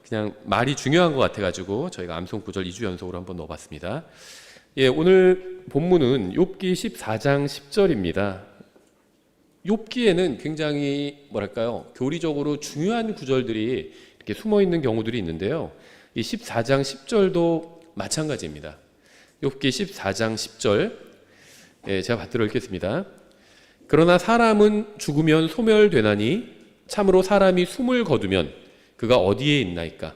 그냥 말이 중요한 것 같아가지고 저희가 암송 구절 2주 연속으로 한번 넣어봤습니다. 예, 오늘 본문은 욥기 14장 10절입니다. 욥기에는 굉장히 뭐랄까요, 교리적으로 중요한 구절들이 이렇게 숨어 있는 경우들이 있는데요. 이 14장 10절도 마찬가지입니다. 욥기 14장 10절, 예, 제가 받들어 읽겠습니다. 그러나 사람은 죽으면 소멸되나니 참으로 사람이 숨을 거두면 그가 어디에 있나이까.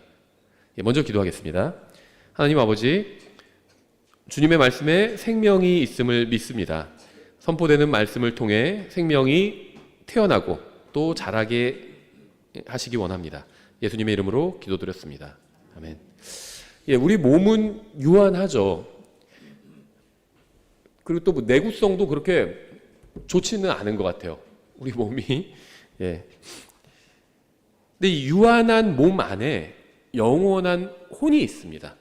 예, 먼저 기도하겠습니다. 하나님 아버지, 주님의 말씀에 생명이 있음을 믿습니다. 선포되는 말씀을 통해 생명이 태어나고 또 자라게 하시기 원합니다. 예수님의 이름으로 기도드렸습니다. 아멘. 예, 우리 몸은 유한하죠. 그리고 또 내구성도 그렇게 좋지는 않은 것 같아요, 우리 몸이. 예. 근데 이 유한한 몸 안에 영원한 혼이 있습니다.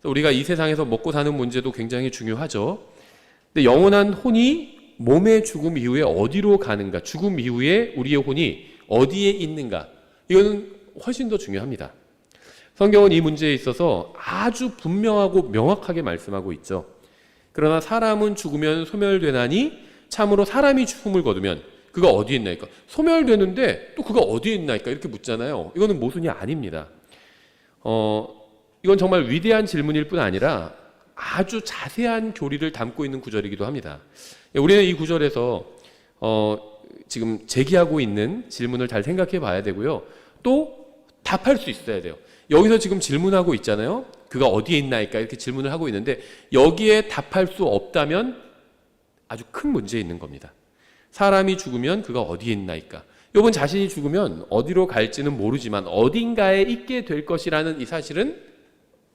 우리가 이 세상에서 먹고 사는 문제도 굉장히 중요하죠. 근데 영원한 혼이 몸의 죽음 이후에 어디로 가는가, 죽음 이후에 우리의 혼이 어디에 있는가, 이거는 훨씬 더 중요합니다. 성경은 이 문제에 있어서 아주 분명하고 명확하게 말씀하고 있죠. 그러나 사람은 죽으면 소멸되나니 참으로 사람이 숨을 거두면 그가 어디에 있나이까. 소멸되는데 또 그가 어디에 있나이까 이렇게 묻잖아요. 이거는 모순이 아닙니다. 이건 정말 위대한 질문일 뿐 아니라 아주 자세한 교리를 담고 있는 구절이기도 합니다. 우리는 이 구절에서 지금 제기하고 있는 질문을 잘 생각해 봐야 되고요. 또 답할 수 있어야 돼요. 여기서 지금 질문하고 있잖아요. 그가 어디에 있나이까 이렇게 질문을 하고 있는데 여기에 답할 수 없다면 아주 큰 문제에 있는 겁니다. 사람이 죽으면 그가 어디에 있나이까. 여러분 자신이 죽으면 어디로 갈지는 모르지만 어딘가에 있게 될 것이라는 이 사실은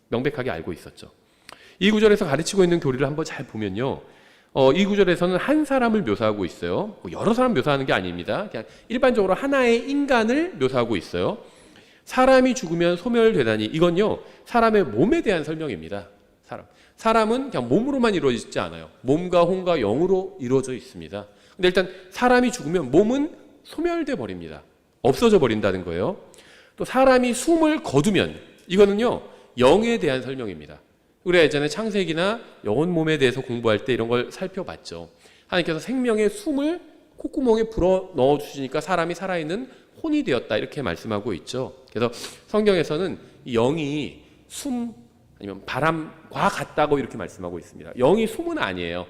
명백하게 알고 있었죠. 이 구절에서 가르치고 있는 교리를 한번 잘 보면요, 이 구절에서는 한 사람을 묘사하고 있어요. 여러 사람 묘사하는 게 아닙니다. 그냥 일반적으로 하나의 인간을 묘사하고 있어요. 사람이 죽으면 소멸되다니, 이건요 사람의 몸에 대한 설명입니다. 사람은 그냥 몸으로만 이루어지지 않아요. 몸과 혼과 영으로 이루어져 있습니다. 근데 일단 사람이 죽으면 몸은 소멸돼 버립니다. 없어져 버린다는 거예요. 또 사람이 숨을 거두면, 이거는요 영에 대한 설명입니다. 우리가 예전에 창세기나 영혼 몸에 대해서 공부할 때 이런 걸 살펴봤죠. 하나님께서 생명의 숨을 콧구멍에 불어 넣어 주시니까 사람이 살아있는 혼이 되었다, 이렇게 말씀하고 있죠. 그래서 성경에서는 이 영이 숨 아니면 바람과 같다고 이렇게 말씀하고 있습니다. 영이 숨은 아니에요.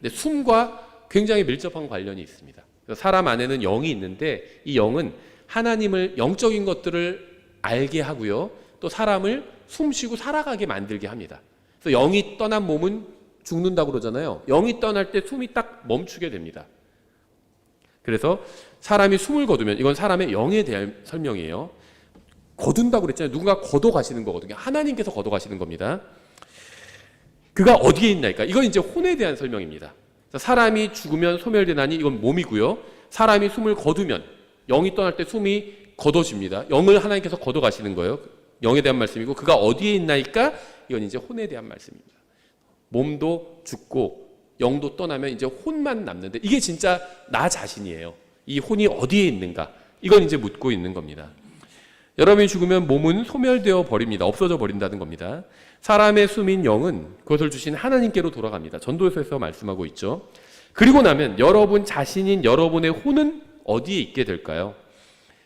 근데 숨과 굉장히 밀접한 관련이 있습니다. 그래서 사람 안에는 영이 있는데 이 영은 하나님을, 영적인 것들을 알게 하고요, 또 사람을 숨쉬고 살아가게 만들게 합니다. 그래서 영이 떠난 몸은 죽는다고 그러잖아요. 영이 떠날 때 숨이 딱 멈추게 됩니다. 그래서 사람이 숨을 거두면, 이건 사람의 영에 대한 설명이에요. 거둔다고 그랬잖아요. 누군가 걷어가시는 거거든요. 하나님께서 걷어가시는 겁니다. 그가 어디에 있나이까. 이건 이제 혼에 대한 설명입니다. 사람이 죽으면 소멸되나니, 이건 몸이고요. 사람이 숨을 거두면, 영이 떠날 때 숨이 걷어집니다. 영을 하나님께서 걷어가시는 거예요. 영에 대한 말씀이고, 그가 어디에 있나이까, 이건 이제 혼에 대한 말씀입니다. 몸도 죽고 영도 떠나면 이제 혼만 남는데, 이게 진짜 나 자신이에요. 이 혼이 어디에 있는가, 이건 이제 묻고 있는 겁니다. 여러분이 죽으면 몸은 소멸되어 버립니다. 없어져 버린다는 겁니다. 사람의 숨인 영은 그것을 주신 하나님께로 돌아갑니다. 전도서에서 말씀하고 있죠. 그리고 나면 여러분 자신인 여러분의 혼은 어디에 있게 될까요?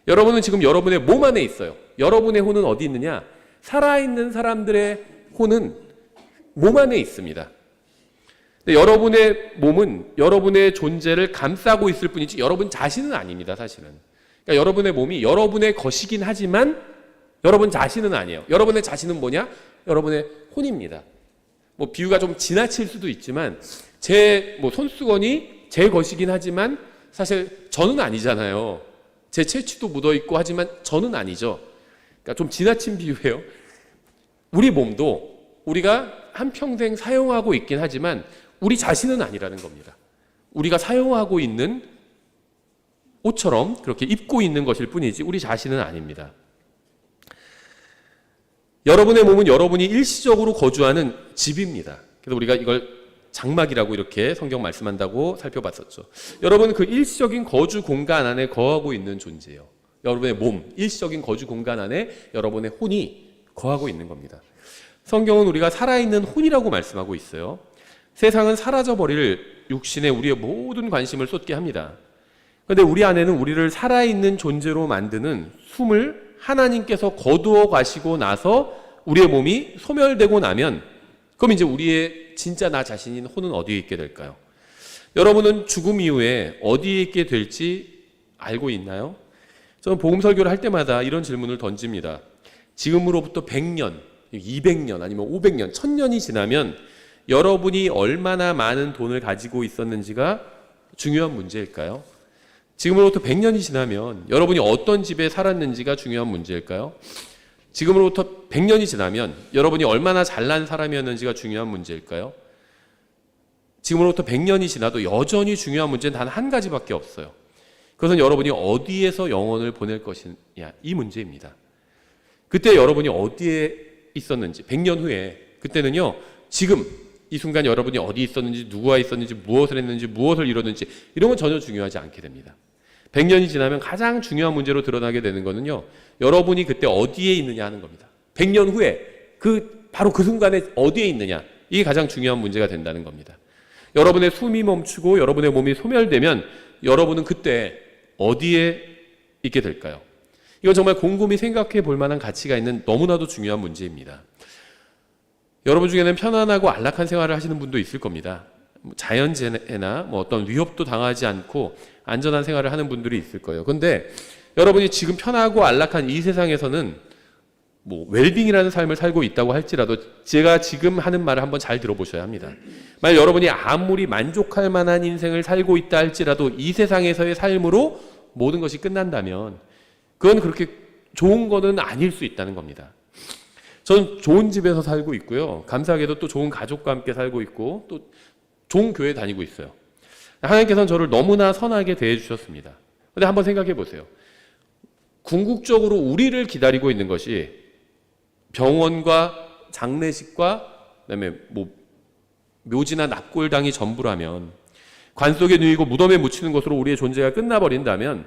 여러분은 지금 여러분의 몸 안에 있어요. 여러분의 혼은 어디 있느냐? 살아있는 사람들의 혼은 몸 안에 있습니다. 근데 여러분의 몸은 여러분의 존재를 감싸고 있을 뿐이지 여러분 자신은 아닙니다, 사실은. 그러니까 여러분의 몸이 여러분의 것이긴 하지만 여러분 자신은 아니에요. 여러분의 자신은 뭐냐? 여러분의 혼입니다. 뭐 비유가 좀 지나칠 수도 있지만 제 손수건이 제 것이긴 하지만 사실 저는 아니잖아요. 제 채취도 묻어있고 하지만 저는 아니죠. 그러니까 좀 지나친 비유예요. 우리 몸도 우리가 한평생 사용하고 있긴 하지만 우리 자신은 아니라는 겁니다. 우리가 사용하고 있는 옷처럼 그렇게 입고 있는 것일 뿐이지 우리 자신은 아닙니다. 여러분의 몸은 여러분이 일시적으로 거주하는 집입니다. 그래서 우리가 이걸 장막이라고 이렇게 성경 말씀한다고 살펴봤었죠. 여러분은 그 일시적인 거주 공간 안에 거하고 있는 존재예요. 여러분의 몸, 일시적인 거주 공간 안에 여러분의 혼이 거하고 있는 겁니다. 성경은 우리가 살아있는 혼이라고 말씀하고 있어요. 세상은 사라져버릴 육신에 우리의 모든 관심을 쏟게 합니다. 그런데 우리 안에는 우리를 살아있는 존재로 만드는 숨을 하나님께서 거두어 가시고 나서 우리의 몸이 소멸되고 나면, 그럼 이제 우리의 진짜 나 자신인 혼은 어디에 있게 될까요? 여러분은 죽음 이후에 어디에 있게 될지 알고 있나요? 저는 복음 설교를 할 때마다 이런 질문을 던집니다. 지금으로부터 100년, 200년, 아니면 500년, 1000년이 지나면 여러분이 얼마나 많은 돈을 가지고 있었는지가 중요한 문제일까요? 지금으로부터 100년이 지나면 여러분이 어떤 집에 살았는지가 중요한 문제일까요? 지금으로부터 100년이 지나면 여러분이 얼마나 잘난 사람이었는지가 중요한 문제일까요? 지금으로부터 100년이 지나도 여전히 중요한 문제는 단 한 가지밖에 없어요. 그것은 여러분이 어디에서 영혼을 보낼 것이냐, 이 문제입니다. 그때 여러분이 어디에 있었는지, 100년 후에, 그때는요, 지금 이 순간 여러분이 어디 있었는지, 누구와 있었는지, 무엇을 했는지, 무엇을 이뤘는지, 이런 건 전혀 중요하지 않게 됩니다. 100년이 지나면 가장 중요한 문제로 드러나게 되는 거는요, 여러분이 그때 어디에 있느냐 하는 겁니다. 100년 후에 바로 그 순간에 어디에 있느냐, 이게 가장 중요한 문제가 된다는 겁니다. 여러분의 숨이 멈추고 여러분의 몸이 소멸되면 여러분은 그때 어디에 있게 될까요? 이건 정말 곰곰이 생각해 볼 만한 가치가 있는 너무나도 중요한 문제입니다. 여러분 중에는 편안하고 안락한 생활을 하시는 분도 있을 겁니다. 자연재해나 어떤 위협도 당하지 않고 안전한 생활을 하는 분들이 있을 거예요. 그런데 여러분이 지금 편하고 안락한 이 세상에서는 웰빙이라는 삶을 살고 있다고 할지라도 제가 지금 하는 말을 한번 잘 들어보셔야 합니다. 만약 여러분이 아무리 만족할 만한 인생을 살고 있다 할지라도 이 세상에서의 삶으로 모든 것이 끝난다면 그건 그렇게 좋은 거는 아닐 수 있다는 겁니다. 저는 좋은 집에서 살고 있고요. 감사하게도 또 좋은 가족과 함께 살고 있고 또 좋은 교회 다니고 있어요. 하나님께서는 저를 너무나 선하게 대해 주셨습니다. 그런데 한번 생각해 보세요. 궁극적으로 우리를 기다리고 있는 것이 병원과 장례식과 그다음에 묘지나 납골당이 전부라면, 관 속에 누이고 무덤에 묻히는 것으로 우리의 존재가 끝나버린다면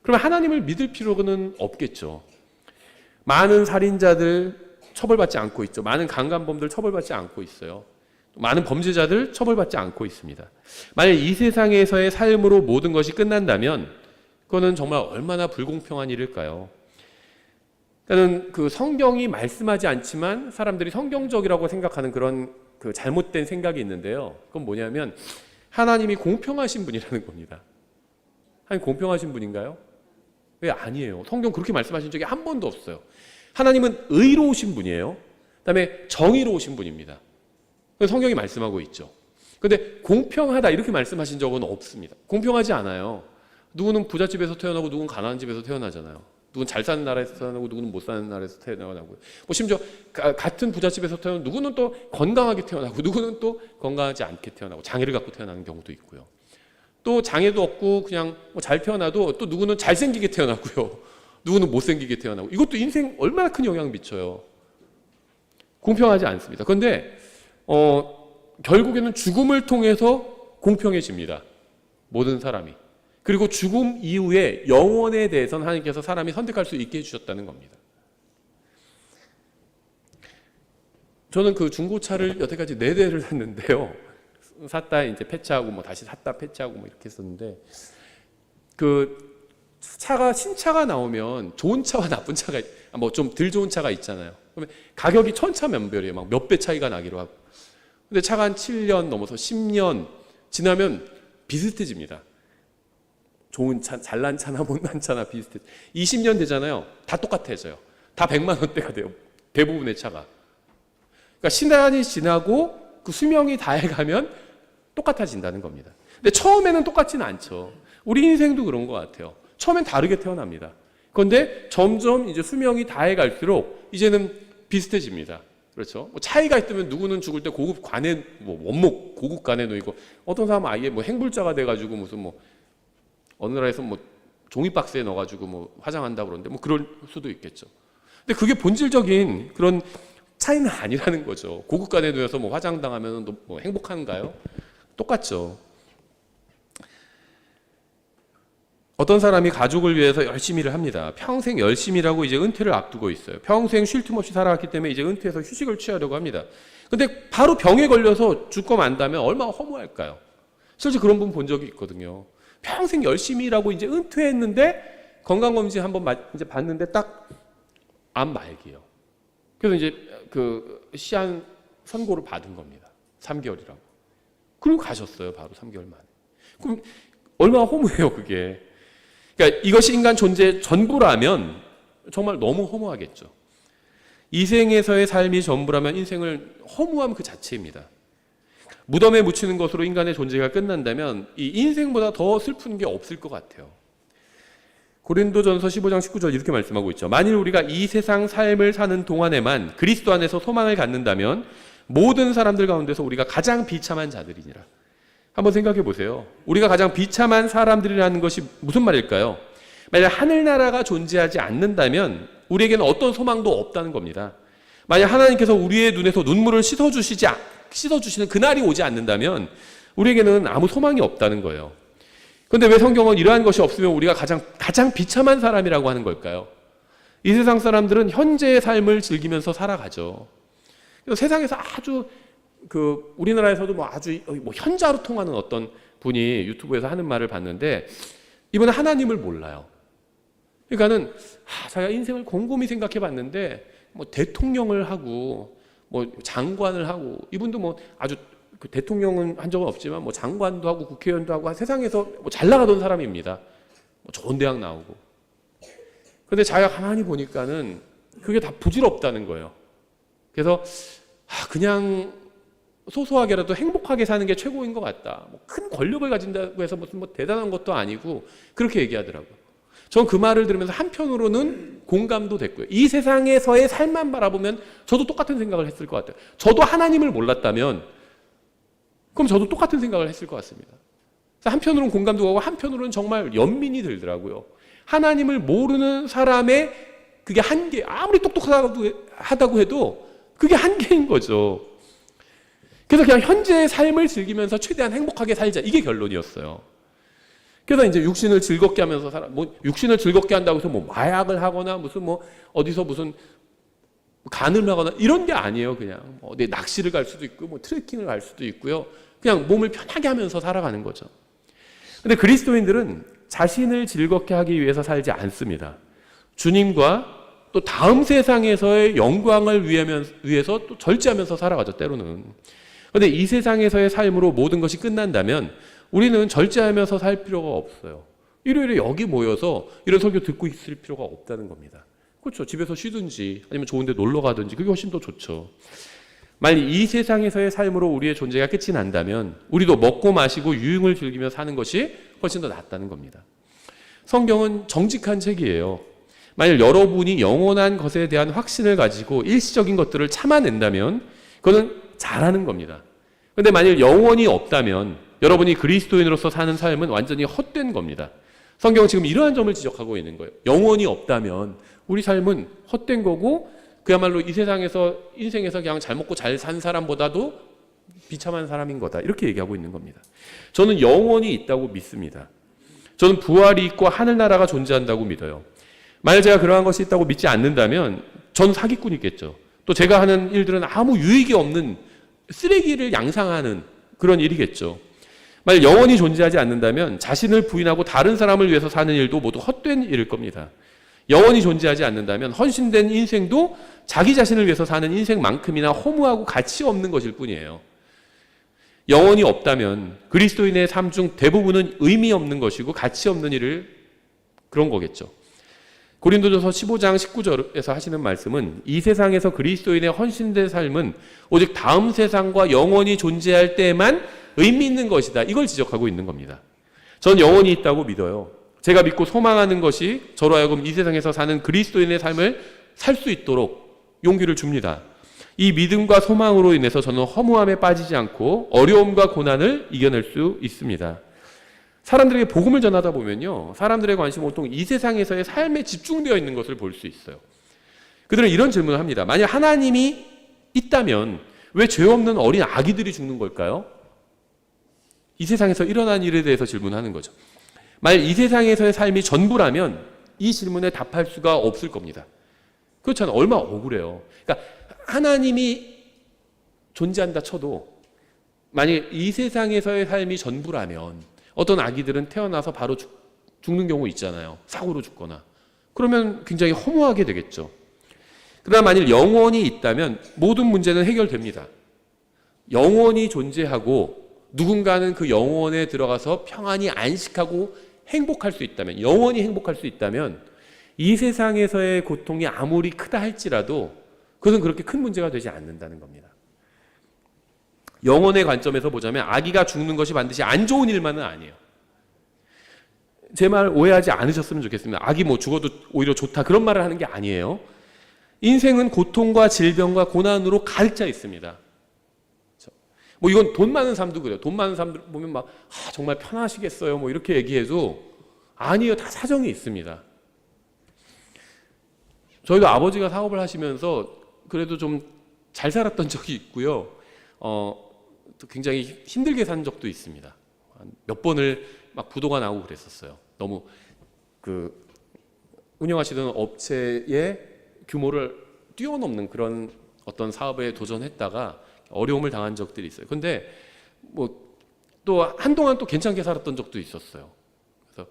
그러면 하나님을 믿을 필요는 없겠죠. 많은 살인자들 처벌받지 않고 있죠. 많은 강간범들 처벌받지 않고 있어요. 많은 범죄자들 처벌받지 않고 있습니다. 만약 이 세상에서의 삶으로 모든 것이 끝난다면 그거는 정말 얼마나 불공평한 일일까요? 그러니까 그 성경이 말씀하지 않지만 사람들이 성경적이라고 생각하는 그런 그 잘못된 생각이 있는데요. 그건 뭐냐면 하나님이 공평하신 분이라는 겁니다. 하나님 공평하신 분인가요? 왜 아니에요? 성경 그렇게 말씀하신 적이 한 번도 없어요. 하나님은 의로우신 분이에요. 그다음에 정의로우신 분입니다. 성경이 말씀하고 있죠. 그런데 공평하다 이렇게 말씀하신 적은 없습니다. 공평하지 않아요. 누구는 부잣집에서 태어나고 누구는 가난한 집에서 태어나잖아요. 누구는 잘 사는 나라에서 태어나고 누구는 못 사는 나라에서 태어나고, 심지어 같은 부잣집에서 태어나고 누구는 또 건강하게 태어나고 누구는 또 건강하지 않게 태어나고 장애를 갖고 태어나는 경우도 있고요. 또 장애도 없고 그냥 잘 태어나도 또 누구는 잘생기게 태어나고요. 누구는 못생기게 태어나고, 이것도 인생 얼마나 큰 영향을 미쳐요. 공평하지 않습니다. 그런데 결국에는 죽음을 통해서 공평해집니다. 모든 사람이. 그리고 죽음 이후에 영원에 대해서는 하나님께서 사람이 선택할 수 있게 해주셨다는 겁니다. 저는 그 중고차를 여태까지 4대를 샀는데요. 샀다 이제 폐차하고 다시 샀다 폐차하고 이렇게 했었는데, 그 차가 신차가 나오면 좋은 차와 나쁜 차가 좀 덜 좋은 차가 있잖아요. 그러면 가격이 천차만별이에요. 막 몇 배 차이가 나기로 하고. 근데 차가 한 7년 넘어서 10년 지나면 비슷해집니다. 좋은 차, 잘난 차나 못난 차나 비슷해. 20년 되잖아요. 다 똑같아져요. 다 100만 원대가 돼요. 대부분의 차가. 그러니까 시간이 지나고 그 수명이 다해가면 똑같아진다는 겁니다. 근데 처음에는 똑같지는 않죠. 우리 인생도 그런 것 같아요. 처음엔 다르게 태어납니다. 그런데 점점 이제 수명이 다해갈수록 이제는 비슷해집니다. 그렇죠? 차이가 있다면 누구는 죽을 때 고급 관에 원목 고급 관에 놓이고, 어떤 사람은 아예 행불자가 돼가지고 무슨 어느 나라에서 종이 박스에 넣어가지고 화장한다고 그러는데 그럴 수도 있겠죠. 근데 그게 본질적인 그런 차이는 아니라는 거죠. 고급 관에 놓여서 화장당하면 행복한가요? 똑같죠. 어떤 사람이 가족을 위해서 열심히 일을 합니다. 평생 열심히 일하고 이제 은퇴를 앞두고 있어요. 평생 쉴 틈 없이 살아왔기 때문에 이제 은퇴해서 휴식을 취하려고 합니다. 근데 바로 병에 걸려서 죽고 만다면 얼마나 허무할까요? 실제 그런 분 본 적이 있거든요. 평생 열심히 일하고 이제 은퇴했는데 건강검진 한번 이제 봤는데 딱 암 말기예요. 그래서 이제 그 시한 선고를 받은 겁니다. 3개월이라고. 그리고 가셨어요. 바로 3개월 만에. 그럼 얼마나 허무해요, 그게. 그러니까 이것이 인간 존재의 전부라면 정말 너무 허무하겠죠. 이 생에서의 삶이 전부라면 인생을 허무함 그 자체입니다. 무덤에 묻히는 것으로 인간의 존재가 끝난다면 이 인생보다 더 슬픈 게 없을 것 같아요. 고린도전서 15장 19절 이렇게 말씀하고 있죠. 만일 우리가 이 세상 삶을 사는 동안에만 그리스도 안에서 소망을 갖는다면 모든 사람들 가운데서 우리가 가장 비참한 자들이니라. 한번 생각해 보세요. 우리가 가장 비참한 사람들이라는 것이 무슨 말일까요? 만약 하늘나라가 존재하지 않는다면 우리에게는 어떤 소망도 없다는 겁니다. 만약 하나님께서 우리의 눈에서 눈물을 씻어주시는 그날이 오지 않는다면 우리에게는 아무 소망이 없다는 거예요. 그런데 왜 성경은 이러한 것이 없으면 우리가 가장 비참한 사람이라고 하는 걸까요? 이 세상 사람들은 현재의 삶을 즐기면서 살아가죠. 세상에서 아주 우리나라에서도 아주 현자로 통하는 어떤 분이 유튜브에서 하는 말을 봤는데 이분은 하나님을 몰라요. 그러니까는 자기가 인생을 곰곰이 생각해 봤는데 대통령을 하고 장관을 하고 이분도 아주 대통령은 한 적은 없지만 장관도 하고 국회의원도 하고 세상에서 잘 나가던 사람입니다. 좋은 대학 나오고. 그런데 자기가 가만히 보니까는 그게 다 부질없다는 거예요. 그래서 그냥 소소하게라도 행복하게 사는 게 최고인 것 같다. 큰 권력을 가진다고 해서 무슨 대단한 것도 아니고 그렇게 얘기하더라고요. 전 그 말을 들으면서 한편으로는 공감도 됐고요. 이 세상에서의 삶만 바라보면 저도 똑같은 생각을 했을 것 같아요. 저도 하나님을 몰랐다면 그럼 저도 똑같은 생각을 했을 것 같습니다. 한편으로는 공감도 가고 한편으로는 정말 연민이 들더라고요. 하나님을 모르는 사람의 그게 한계, 아무리 똑똑하다고 해도 그게 한계인 거죠. 그래서 그냥 현재의 삶을 즐기면서 최대한 행복하게 살자. 이게 결론이었어요. 그래서 이제 육신을 즐겁게 하면서 육신을 즐겁게 한다고 해서 마약을 하거나 어디서 무슨 간을 하거나 이런 게 아니에요. 그냥 어디 낚시를 갈 수도 있고 트레킹을 갈 수도 있고요. 그냥 몸을 편하게 하면서 살아가는 거죠. 근데 그리스도인들은 자신을 즐겁게 하기 위해서 살지 않습니다. 주님과 또 다음 세상에서의 영광을 위해서 또 절제하면서 살아가죠, 때로는. 그런데 이 세상에서의 삶으로 모든 것이 끝난다면 우리는 절제하면서 살 필요가 없어요. 일요일에 여기 모여서 이런 설교 듣고 있을 필요가 없다는 겁니다. 그렇죠. 집에서 쉬든지 아니면 좋은 데 놀러 가든지 그게 훨씬 더 좋죠. 만약 이 세상에서의 삶으로 우리의 존재가 끝이 난다면 우리도 먹고 마시고 유흥을 즐기며 사는 것이 훨씬 더 낫다는 겁니다. 성경은 정직한 책이에요. 만약 여러분이 영원한 것에 대한 확신을 가지고 일시적인 것들을 참아낸다면 그거는 잘하는 겁니다. 그런데 만약 영원이 없다면 여러분이 그리스도인으로서 사는 삶은 완전히 헛된 겁니다. 성경은 지금 이러한 점을 지적하고 있는 거예요. 영원이 없다면 우리 삶은 헛된 거고 그야말로 이 인생에서 그냥 잘 먹고 잘 산 사람보다도 비참한 사람인 거다. 이렇게 얘기하고 있는 겁니다. 저는 영원이 있다고 믿습니다. 저는 부활이 있고 하늘나라가 존재한다고 믿어요. 만약 제가 그러한 것이 있다고 믿지 않는다면 전 사기꾼이겠죠. 또 제가 하는 일들은 아무 유익이 없는 쓰레기를 양상하는 그런 일이겠죠. 만약 영원히 존재하지 않는다면 자신을 부인하고 다른 사람을 위해서 사는 일도 모두 헛된 일일 겁니다. 영원히 존재하지 않는다면 헌신된 인생도 자기 자신을 위해서 사는 인생만큼이나 허무하고 가치 없는 것일 뿐이에요. 영원이 없다면 그리스도인의 삶 중 대부분은 의미 없는 것이고 가치 없는 일을 그런 거겠죠. 고린도전서 15장 19절에서 하시는 말씀은 이 세상에서 그리스도인의 헌신된 삶은 오직 다음 세상과 영원히 존재할 때에만 의미 있는 것이다. 이걸 지적하고 있는 겁니다. 전 영원히 있다고 믿어요. 제가 믿고 소망하는 것이 저로 하여금 이 세상에서 사는 그리스도인의 삶을 살 수 있도록 용기를 줍니다. 이 믿음과 소망으로 인해서 저는 허무함에 빠지지 않고 어려움과 고난을 이겨낼 수 있습니다. 사람들에게 복음을 전하다 보면요, 사람들의 관심은 보통 이 세상에서의 삶에 집중되어 있는 것을 볼 수 있어요. 그들은 이런 질문을 합니다. 만약 하나님이 있다면 왜 죄 없는 어린 아기들이 죽는 걸까요? 이 세상에서 일어난 일에 대해서 질문하는 거죠. 만약 이 세상에서의 삶이 전부라면 이 질문에 답할 수가 없을 겁니다. 그렇잖아요. 얼마나 억울해요. 그러니까 하나님이 존재한다 쳐도 만약 이 세상에서의 삶이 전부라면 어떤 아기들은 태어나서 바로 죽는 경우 있잖아요. 사고로 죽거나. 그러면 굉장히 허무하게 되겠죠. 그러나 만일 영원이 있다면 모든 문제는 해결됩니다. 영원이 존재하고 누군가는 그 영원에 들어가서 평안히 안식하고 행복할 수 있다면, 영원히 행복할 수 있다면 이 세상에서의 고통이 아무리 크다 할지라도 그것은 그렇게 큰 문제가 되지 않는다는 겁니다. 영혼의 관점에서 보자면 아기가 죽는 것이 반드시 안 좋은 일만은 아니에요. 제 말 오해하지 않으셨으면 좋겠습니다. 아기 뭐 죽어도 오히려 좋다 그런 말을 하는 게 아니에요. 인생은 고통과 질병과 고난으로 가득 차 있습니다. 뭐 이건 돈 많은 사람도 그래요. 돈 많은 사람들 보면 막 정말 편하시겠어요 뭐 이렇게 얘기해도 아니에요. 다 사정이 있습니다. 저희도 아버지가 사업을 하시면서 그래도 좀 잘 살았던 적이 있고요. 또 굉장히 힘들게 산 적도 있습니다. 몇 번을 막 부도가 나고 그랬었어요. 너무 그 운영하시던 업체의 규모를 뛰어넘는 그런 어떤 사업에 도전했다가 어려움을 당한 적들이 있어요. 근데 뭐 또 한동안 또 괜찮게 살았던 적도 있었어요. 그래서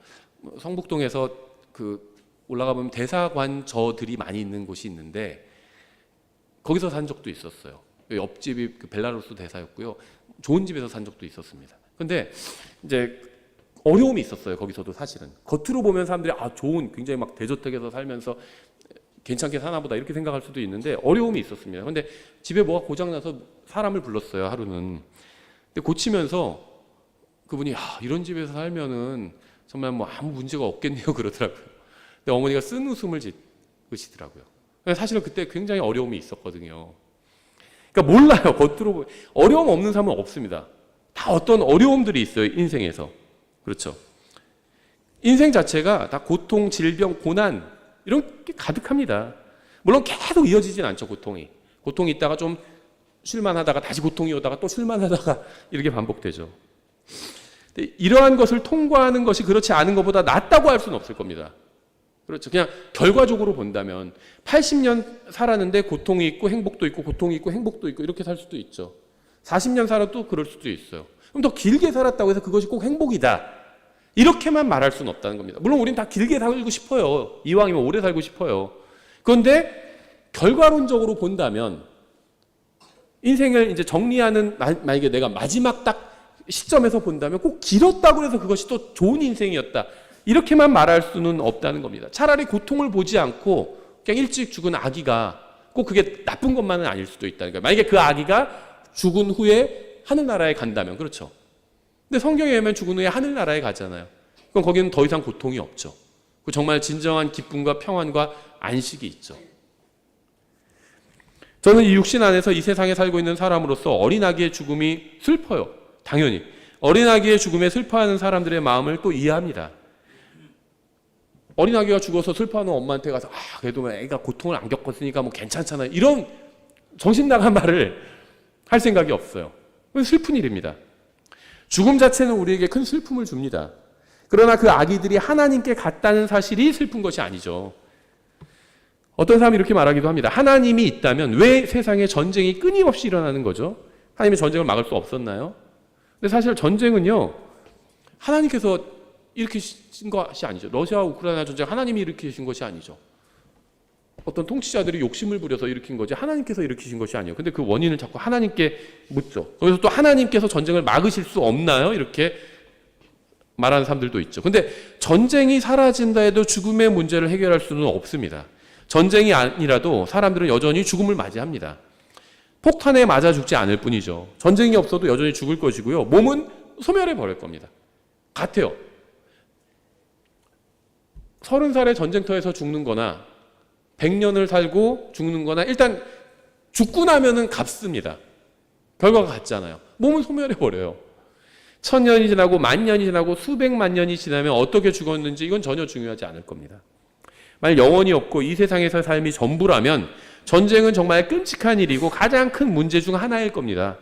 성북동에서 그 올라가 보면 대사관저들이 많이 있는 곳이 있는데 거기서 산 적도 있었어요. 옆집이 그 벨라루스 대사였고요. 좋은 집에서 산 적도 있었습니다. 근데 이제 어려움이 있었어요. 거기서도 사실은 겉으로 보면 사람들이 좋은 굉장히 막 대저택에서 살면서 괜찮게 사나 보다 이렇게 생각할 수도 있는데 어려움이 있었습니다. 근데 집에 뭐가 고장나서 사람을 불렀어요. 하루는. 근데 고치면서 그분이 이런 집에서 살면은 정말 뭐 아무 문제가 없겠네요 그러더라고요. 근데 어머니가 쓴 웃음을 짓으시더라고요. 사실은 그때 굉장히 어려움이 있었거든요. 그러니까 몰라요. 겉으로 보면 어려움 없는 사람은 없습니다. 다 어떤 어려움들이 있어요. 인생에서. 그렇죠. 인생 자체가 다 고통, 질병, 고난 이런 게 가득합니다. 물론 계속 이어지진 않죠. 고통이 있다가 좀 쉴만하다가 다시 고통이 오다가 또 쉴만하다가 이렇게 반복되죠. 근데 이러한 것을 통과하는 것이 그렇지 않은 것보다 낫다고 할 수는 없을 겁니다. 그렇죠. 그냥 결과적으로 본다면 80년 살았는데 고통이 있고 행복도 있고 고통이 있고 행복도 있고 이렇게 살 수도 있죠. 40년 살아도 그럴 수도 있어요. 그럼 더 길게 살았다고 해서 그것이 꼭 행복이다 이렇게만 말할 수는 없다는 겁니다. 물론 우린 다 길게 살고 싶어요. 이왕이면 오래 살고 싶어요. 그런데 결과론적으로 본다면 인생을 이제 정리하는 만약에 내가 마지막 딱 시점에서 본다면 꼭 길었다고 해서 그것이 또 좋은 인생이었다 이렇게만 말할 수는 없다는 겁니다. 차라리 고통을 보지 않고 그냥 일찍 죽은 아기가 꼭 그게 나쁜 것만은 아닐 수도 있다는 거예요. 만약에 그 아기가 죽은 후에 하늘나라에 간다면 그렇죠. 근데 성경에 의하면 죽은 후에 하늘나라에 가잖아요. 그럼 거기는 더 이상 고통이 없죠. 정말 진정한 기쁨과 평안과 안식이 있죠. 저는 이 육신 안에서 이 세상에 살고 있는 사람으로서 어린아기의 죽음이 슬퍼요. 당연히 어린아기의 죽음에 슬퍼하는 사람들의 마음을 또 이해합니다. 어린아기가 죽어서 슬퍼하는 엄마한테 가서 그래도 애가 고통을 안 겪었으니까 뭐 괜찮잖아요. 이런 정신 나간 말을 할 생각이 없어요. 슬픈 일입니다. 죽음 자체는 우리에게 큰 슬픔을 줍니다. 그러나 그 아기들이 하나님께 갔다는 사실이 슬픈 것이 아니죠. 어떤 사람이 이렇게 말하기도 합니다. 하나님이 있다면 왜 세상에 전쟁이 끊임없이 일어나는 거죠? 하나님이 전쟁을 막을 수 없었나요? 근데 사실 전쟁은요, 하나님께서 일으키신 것이 아니죠. 러시아와 우크라이나 전쟁 하나님이 일으키신 것이 아니죠. 어떤 통치자들이 욕심을 부려서 일으킨 거지 하나님께서 일으키신 것이 아니에요. 근데 그 원인을 자꾸 하나님께 묻죠. 그래서 또 하나님께서 전쟁을 막으실 수 없나요? 이렇게 말하는 사람들도 있죠. 근데 전쟁이 사라진다 해도 죽음의 문제를 해결할 수는 없습니다. 전쟁이 아니라도 사람들은 여전히 죽음을 맞이합니다. 폭탄에 맞아 죽지 않을 뿐이죠. 전쟁이 없어도 여전히 죽을 것이고요. 몸은 소멸해 버릴 겁니다. 같아요. 30살에 전쟁터에서 죽는 거나 100년을 살고 죽는 거나 일단 죽고 나면은 값습니다. 결과가 같잖아요. 몸은 소멸해 버려요. 1000년이 지나고 10,000년이 지나고 수백만 년이 지나면 어떻게 죽었는지 이건 전혀 중요하지 않을 겁니다. 만약 영혼이 없고 이 세상에서 삶이 전부라면 전쟁은 정말 끔찍한 일이고 가장 큰 문제 중 하나일 겁니다.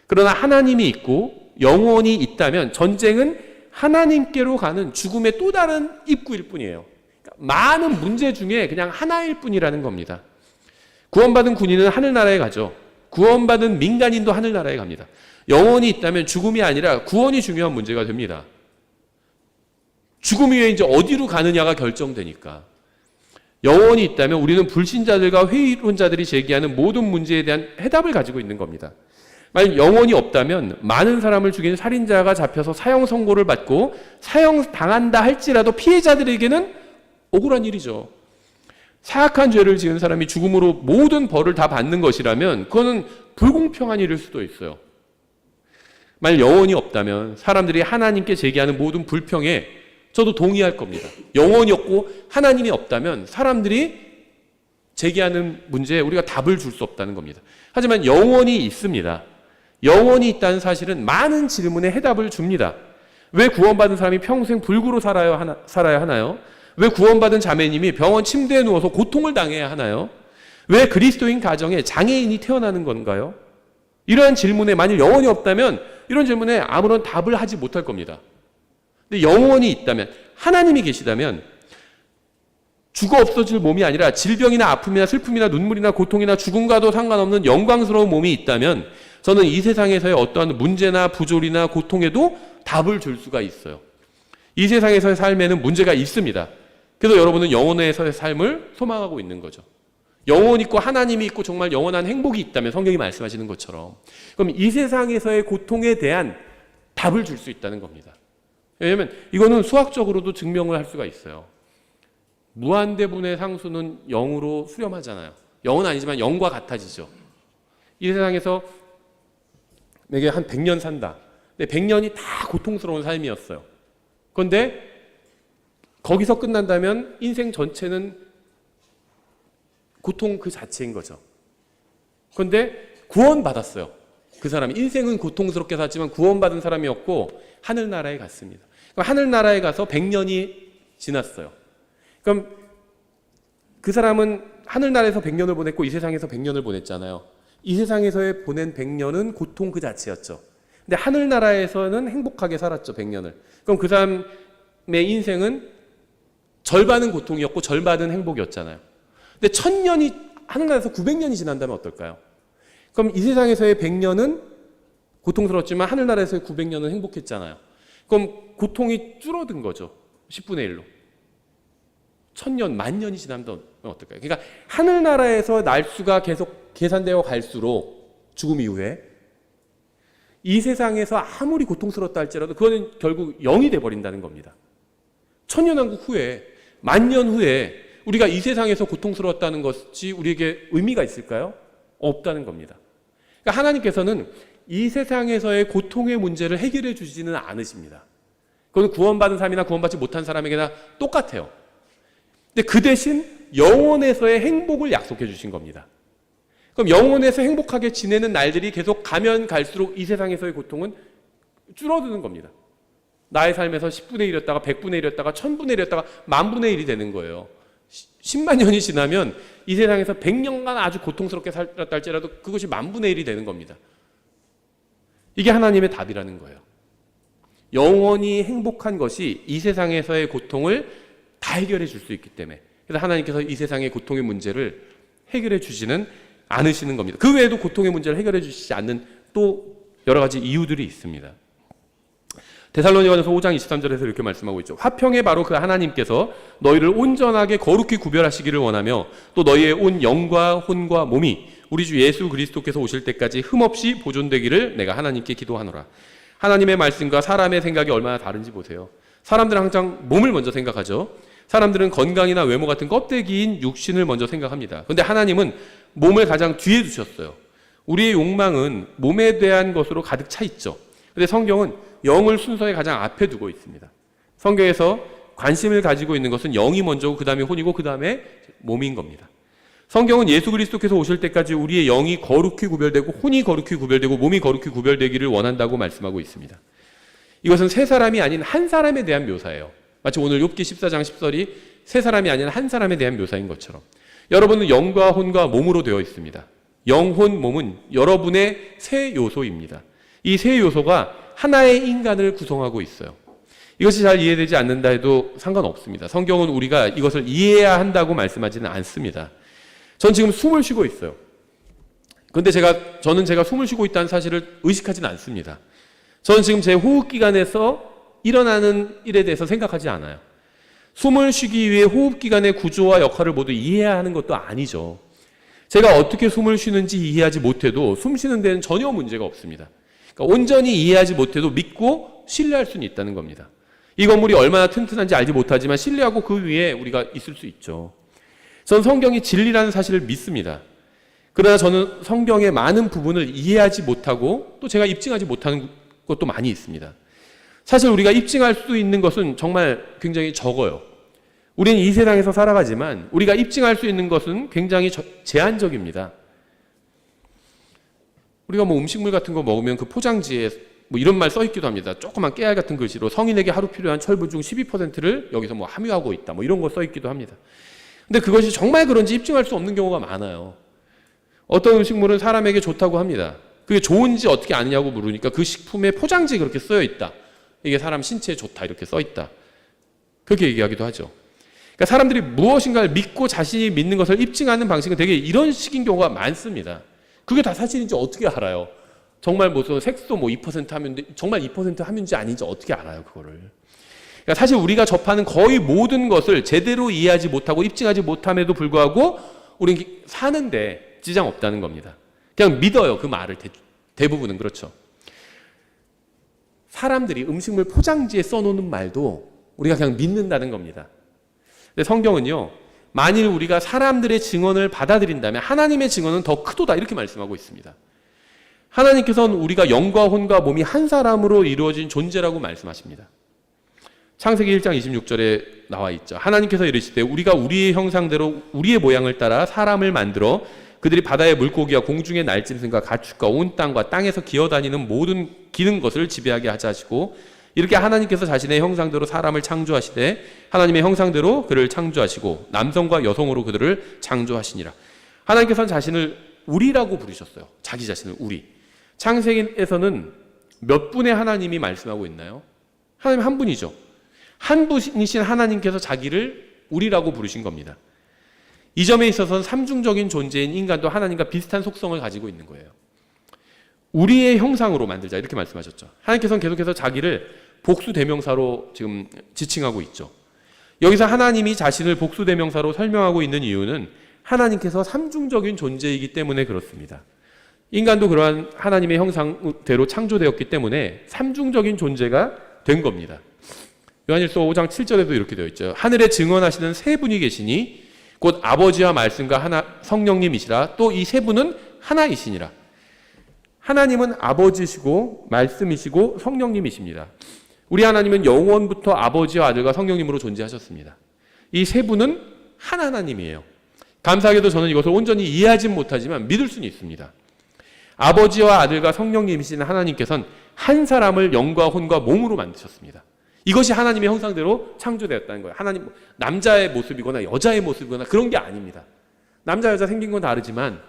그러나 하나님이 있고 영혼이 있다면 전쟁은 하나님께로 가는 죽음의 또 다른 입구일 뿐이에요. 그러니까 많은 문제 중에 그냥 하나일 뿐이라는 겁니다. 구원받은 군인은 하늘나라에 가죠. 구원받은 민간인도 하늘나라에 갑니다. 영혼이 있다면 죽음이 아니라 구원이 중요한 문제가 됩니다. 죽음 이후에 이제 어디로 가느냐가 결정되니까. 영혼이 있다면 우리는 불신자들과 회의론자들이 제기하는 모든 문제에 대한 해답을 가지고 있는 겁니다. 만약 영혼이 없다면 많은 사람을 죽인 살인자가 잡혀서 사형 선고를 받고 사형당한다 할지라도 피해자들에게는 억울한 일이죠. 사악한 죄를 지은 사람이 죽음으로 모든 벌을 다 받는 것이라면 그거는 불공평한 일일 수도 있어요. 만약 영혼이 없다면 사람들이 하나님께 제기하는 모든 불평에 저도 동의할 겁니다. 영혼이 없고 하나님이 없다면 사람들이 제기하는 문제에 우리가 답을 줄 수 없다는 겁니다. 하지만 영혼이 있습니다. 영혼이 있다는 사실은 많은 질문에 해답을 줍니다. 왜 구원받은 사람이 평생 불구로 살아야 하나요? 왜 구원받은 자매님이 병원 침대에 누워서 고통을 당해야 하나요? 왜 그리스도인 가정에 장애인이 태어나는 건가요? 이러한 질문에 만일 영혼이 없다면 이런 질문에 아무런 답을 하지 못할 겁니다. 근데 영혼이 있다면, 하나님이 계시다면 죽어 없어질 몸이 아니라 질병이나 아픔이나 슬픔이나 눈물이나 고통이나 죽음과도 상관없는 영광스러운 몸이 있다면 저는 이 세상에서의 어떠한 문제나 부조리나 고통에도 답을 줄 수가 있어요. 이 세상에서의 삶에는 문제가 있습니다. 그래서 여러분은 영혼에서의 삶을 소망하고 있는 거죠. 영혼 있고 하나님이 있고 정말 영원한 행복이 있다면 성경이 말씀하시는 것처럼 그럼 이 세상에서의 고통에 대한 답을 줄 수 있다는 겁니다. 왜냐하면 이거는 수학적으로도 증명을 할 수가 있어요. 무한대분의 상수는 0으로 수렴하잖아요. 0은 아니지만 0과 같아지죠. 이 세상에서 내게 한 100년 산다. 근데 100년이 다 고통스러운 삶이었어요. 그런데 거기서 끝난다면 인생 전체는 고통 그 자체인 거죠. 그런데 구원받았어요. 그 사람이 인생은 고통스럽게 살았지만 구원받은 사람이었고 하늘나라에 갔습니다. 그럼 하늘나라에 가서 100년이 지났어요. 그럼 그 사람은 하늘나라에서 100년을 보냈고 이 세상에서 100년을 보냈잖아요. 이 세상에서의 보낸 100년은 고통 그 자체였죠. 근데 하늘나라에서는 행복하게 살았죠, 100년을. 그럼 그 사람의 인생은 절반은 고통이었고 절반은 행복이었잖아요. 근데 1000년이 하늘나라에서 900년이 지난다면 어떨까요? 그럼 이 세상에서의 100년은 고통스러웠지만 하늘나라에서의 900년은 행복했잖아요. 그럼 고통이 줄어든 거죠. 10분의 1로. 1000년, 10,000년이 지나면 어떨까요? 그러니까 하늘나라에서 날수가 계속 계산되어 갈수록 죽음 이후에 이 세상에서 아무리 고통스럽다 할지라도 그거는 결국 0이 돼버린다는 겁니다. 천년왕국 후에, 10,000년 후에 우리가 이 세상에서 고통스러웠다는 것이 우리에게 의미가 있을까요? 없다는 겁니다. 그러니까 하나님께서는 이 세상에서의 고통의 문제를 해결해 주지는 않으십니다. 그건 구원받은 사람이나 구원받지 못한 사람에게나 똑같아요. 근데 그 대신 영혼에서의 행복을 약속해 주신 겁니다. 그럼 영혼에서 행복하게 지내는 날들이 계속 가면 갈수록 이 세상에서의 고통은 줄어드는 겁니다. 나의 삶에서 10분의 1이었다가 100분의 1이었다가 1000분의 1이었다가 10,000분의 1이 되는 거예요. 10만 년이 지나면 이 세상에서 100년간 아주 고통스럽게 살았다 할지라도 그것이 10,000분의 1이 되는 겁니다. 이게 하나님의 답이라는 거예요. 영원히 행복한 것이 이 세상에서의 고통을 다 해결해 줄 수 있기 때문에. 그래서 하나님께서 이 세상의 고통의 문제를 해결해 주지는 않으시는 겁니다. 그 외에도 고통의 문제를 해결해 주시지 않는 또 여러 가지 이유들이 있습니다. 데살로니가전서 5장 23절에서 이렇게 말씀하고 있죠. 화평의 바로 그 하나님께서 너희를 온전하게 거룩히 구별하시기를 원하며 또 너희의 온 영과 혼과 몸이 우리 주 예수 그리스도께서 오실 때까지 흠없이 보존되기를 내가 하나님께 기도하노라. 하나님의 말씀과 사람의 생각이 얼마나 다른지 보세요. 사람들은 항상 몸을 먼저 생각하죠. 사람들은 건강이나 외모 같은 껍데기인 육신을 먼저 생각합니다. 그런데 하나님은 몸을 가장 뒤에 두셨어요. 우리의 욕망은 몸에 대한 것으로 가득 차 있죠. 그런데 성경은 영을 순서에 가장 앞에 두고 있습니다. 성경에서 관심을 가지고 있는 것은 영이 먼저고 그 다음에 혼이고 그 다음에 몸인 겁니다. 성경은 예수 그리스도께서 오실 때까지 우리의 영이 거룩히 구별되고 혼이 거룩히 구별되고 몸이 거룩히 구별되기를 원한다고 말씀하고 있습니다. 이것은 세 사람이 아닌 한 사람에 대한 묘사예요. 마치 오늘 욥기 14장 10절이 세 사람이 아닌 한 사람에 대한 묘사인 것처럼 여러분은 영과 혼과 몸으로 되어 있습니다. 영, 혼, 몸은 여러분의 세 요소입니다. 이 세 요소가 하나의 인간을 구성하고 있어요. 이것이 잘 이해되지 않는다 해도 상관없습니다. 성경은 우리가 이것을 이해해야 한다고 말씀하지는 않습니다. 전 지금 숨을 쉬고 있어요. 근데 저는 제가 숨을 쉬고 있다는 사실을 의식하지는 않습니다. 저는 지금 제 호흡기관에서 일어나는 일에 대해서 생각하지 않아요. 숨을 쉬기 위해 호흡기관의 구조와 역할을 모두 이해해야 하는 것도 아니죠. 제가 어떻게 숨을 쉬는지 이해하지 못해도 숨 쉬는 데는 전혀 문제가 없습니다. 그러니까 온전히 이해하지 못해도 믿고 신뢰할 수는 있다는 겁니다. 이 건물이 얼마나 튼튼한지 알지 못하지만 신뢰하고 그 위에 우리가 있을 수 있죠. 전 성경이 진리라는 사실을 믿습니다. 그러나 저는 성경의 많은 부분을 이해하지 못하고 또 제가 입증하지 못하는 것도 많이 있습니다. 사실 우리가 입증할 수 있는 것은 정말 굉장히 적어요. 우리는 이 세상에서 살아가지만 우리가 입증할 수 있는 것은 굉장히 제한적입니다. 우리가 뭐 음식물 같은 거 먹으면 그 포장지에 뭐 이런 말 써 있기도 합니다. 조그만 깨알 같은 글씨로 성인에게 하루 필요한 철분 중 12%를 여기서 뭐 함유하고 있다. 뭐 이런 거 써 있기도 합니다. 근데 그것이 정말 그런지 입증할 수 없는 경우가 많아요. 어떤 음식물은 사람에게 좋다고 합니다. 그게 좋은지 어떻게 아느냐고 물으니까 그 식품의 포장지에 그렇게 쓰여 있다. 이게 사람 신체에 좋다 이렇게 써 있다. 그렇게 얘기하기도 하죠. 그러니까 사람들이 무엇인가를 믿고 자신이 믿는 것을 입증하는 방식은 되게 이런 식인 경우가 많습니다. 그게 다 사실인지 어떻게 알아요? 정말 무슨 색소 뭐 2% 하면 정말 2% 함유인지 아닌지 어떻게 알아요, 그거를? 그러니까 사실 우리가 접하는 거의 모든 것을 제대로 이해하지 못하고 입증하지 못함에도 불구하고 우리는 사는데 지장 없다는 겁니다. 그냥 믿어요, 그 말을. 대부분은 그렇죠. 사람들이 음식물 포장지에 써놓는 말도 우리가 그냥 믿는다는 겁니다. 근데 성경은요, 만일 우리가 사람들의 증언을 받아들인다면 하나님의 증언은 더 크도다 이렇게 말씀하고 있습니다. 하나님께서는 우리가 영과 혼과 몸이 한 사람으로 이루어진 존재라고 말씀하십니다. 창세기 1장 26절에 나와 있죠. 하나님께서 이르시되 우리가 우리의 형상대로 우리의 모양을 따라 사람을 만들어 그들이 바다의 물고기와 공중의 날짐승과 가축과 온 땅과 땅에서 기어다니는 모든 기는 것을 지배하게 하자 하시고, 이렇게 하나님께서 자신의 형상대로 사람을 창조하시되 하나님의 형상대로 그를 창조하시고 남성과 여성으로 그들을 창조하시니라. 하나님께서는 자신을 우리라고 부르셨어요. 자기 자신을 우리. 창세기에서는 몇 분의 하나님이 말씀하고 있나요? 하나님 한 분이죠. 한 분이신 하나님께서 자기를 우리라고 부르신 겁니다. 이 점에 있어서는 삼중적인 존재인 인간도 하나님과 비슷한 속성을 가지고 있는 거예요. 우리의 형상으로 만들자 이렇게 말씀하셨죠. 하나님께서는 계속해서 자기를 복수대명사로 지금 지칭하고 있죠. 여기서 하나님이 자신을 복수대명사로 설명하고 있는 이유는 하나님께서 삼중적인 존재이기 때문에 그렇습니다. 인간도 그러한 하나님의 형상대로 창조되었기 때문에 삼중적인 존재가 된 겁니다. 요한일서 5장 7절에도 이렇게 되어 있죠. 하늘에 증언하시는 세 분이 계시니 곧 아버지와 말씀과 하나 성령님이시라. 또 이 세 분은 하나이시니라. 하나님은 아버지시고 말씀이시고 성령님이십니다. 우리 하나님은 영원부터 아버지와 아들과 성령님으로 존재하셨습니다. 이 세 분은 한 하나님이에요. 감사하게도 저는 이것을 온전히 이해하진 못하지만 믿을 수는 있습니다. 아버지와 아들과 성령님이신 하나님께서는 한 사람을 영과 혼과 몸으로 만드셨습니다. 이것이 하나님의 형상대로 창조되었다는 거예요. 하나님, 남자의 모습이거나 여자의 모습이거나 그런 게 아닙니다. 남자 여자 생긴 건 다르지만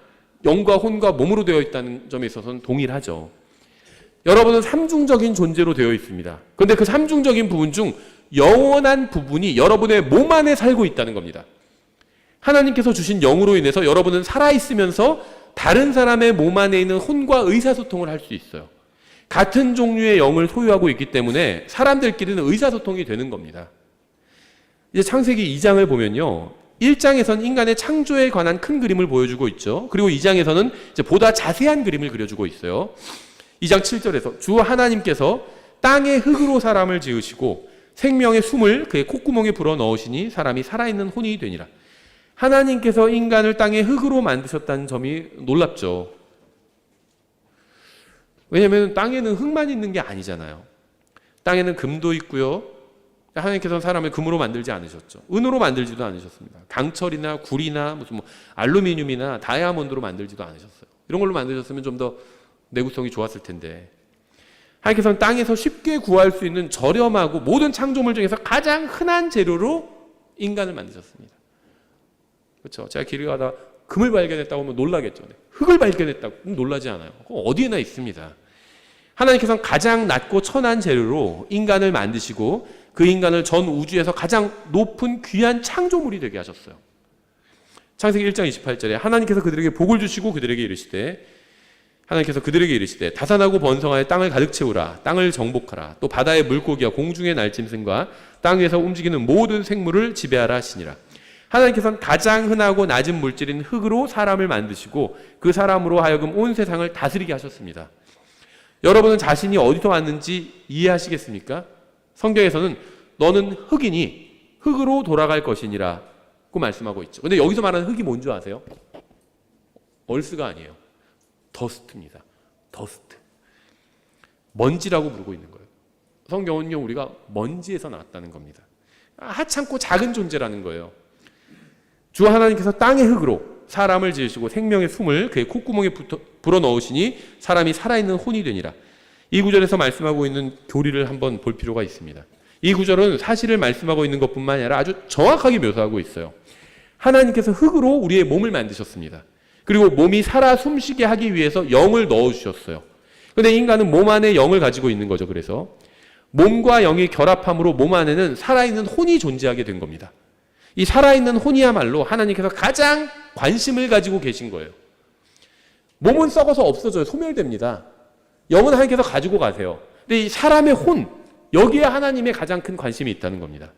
영과 혼과 몸으로 되어 있다는 점에 있어서는 동일하죠. 여러분은 삼중적인 존재로 되어 있습니다. 그런데 그 삼중적인 부분 중 영원한 부분이 여러분의 몸 안에 살고 있다는 겁니다. 하나님께서 주신 영으로 인해서 여러분은 살아있으면서 다른 사람의 몸 안에 있는 혼과 의사소통을 할 수 있어요. 같은 종류의 영을 소유하고 있기 때문에 사람들끼리는 의사소통이 되는 겁니다. 이제 창세기 2장을 보면요, 1장에서는 인간의 창조에 관한 큰 그림을 보여주고 있죠. 그리고 2장에서는 이제 보다 자세한 그림을 그려주고 있어요. 2장 7절에서 주 하나님께서 땅의 흙으로 사람을 지으시고 생명의 숨을 그의 콧구멍에 불어 넣으시니 사람이 살아있는 혼이 되니라. 하나님께서 인간을 땅의 흙으로 만드셨다는 점이 놀랍죠. 왜냐하면 땅에는 흙만 있는 게 아니잖아요. 땅에는 금도 있고요. 하나님께서는 사람을 금으로 만들지 않으셨죠. 은으로 만들지도 않으셨습니다. 강철이나 구리나 무슨 뭐 알루미늄이나 다이아몬드로 만들지도 않으셨어요. 이런 걸로 만드셨으면 좀 더 내구성이 좋았을 텐데, 하나님께서는 땅에서 쉽게 구할 수 있는 저렴하고 모든 창조물 중에서 가장 흔한 재료로 인간을 만드셨습니다. 그렇죠? 제가 길을 가다 금을 발견했다고 하면 놀라겠죠. 흙을 발견했다고 놀라지 않아요. 어디에나 있습니다. 하나님께서는 가장 낮고 천한 재료로 인간을 만드시고 그 인간을 전 우주에서 가장 높은 귀한 창조물이 되게 하셨어요. 창세기 1장 28절에 하나님께서 그들에게 복을 주시고 그들에게 이르시되 다산하고 번성하여 땅을 가득 채우라. 땅을 정복하라. 또 바다의 물고기와 공중의 날짐승과 땅 위에서 움직이는 모든 생물을 지배하라 하시니라. 하나님께서는 가장 흔하고 낮은 물질인 흙으로 사람을 만드시고 그 사람으로 하여금 온 세상을 다스리게 하셨습니다. 여러분은 자신이 어디서 왔는지 이해하시겠습니까? 성경에서는 너는 흙이니 흙으로 돌아갈 것이니라고 말씀하고 있죠. 근데 여기서 말하는 흙이 뭔지 아세요? 얼스가 아니에요. 더스트입니다. 더스트. 먼지라고 부르고 있는 거예요. 성경은요, 우리가 먼지에서 나왔다는 겁니다. 하찮고 작은 존재라는 거예요. 주 하나님께서 땅의 흙으로 사람을 지으시고 생명의 숨을 그의 콧구멍에 불어넣으시니 사람이 살아있는 혼이 되니라. 이 구절에서 말씀하고 있는 교리를 한번 볼 필요가 있습니다. 이 구절은 사실을 말씀하고 있는 것뿐만 아니라 아주 정확하게 묘사하고 있어요. 하나님께서 흙으로 우리의 몸을 만드셨습니다. 그리고 몸이 살아 숨쉬게 하기 위해서 영을 넣어주셨어요. 그런데 인간은 몸 안에 영을 가지고 있는 거죠. 그래서 몸과 영이 결합함으로 몸 안에는 살아있는 혼이 존재하게 된 겁니다. 이 살아있는 혼이야말로 하나님께서 가장 관심을 가지고 계신 거예요. 몸은 썩어서 없어져요. 소멸됩니다. 영은 하나님께서 가지고 가세요. 근데 이 사람의 혼, 여기에 하나님의 가장 큰 관심이 있다는 겁니다.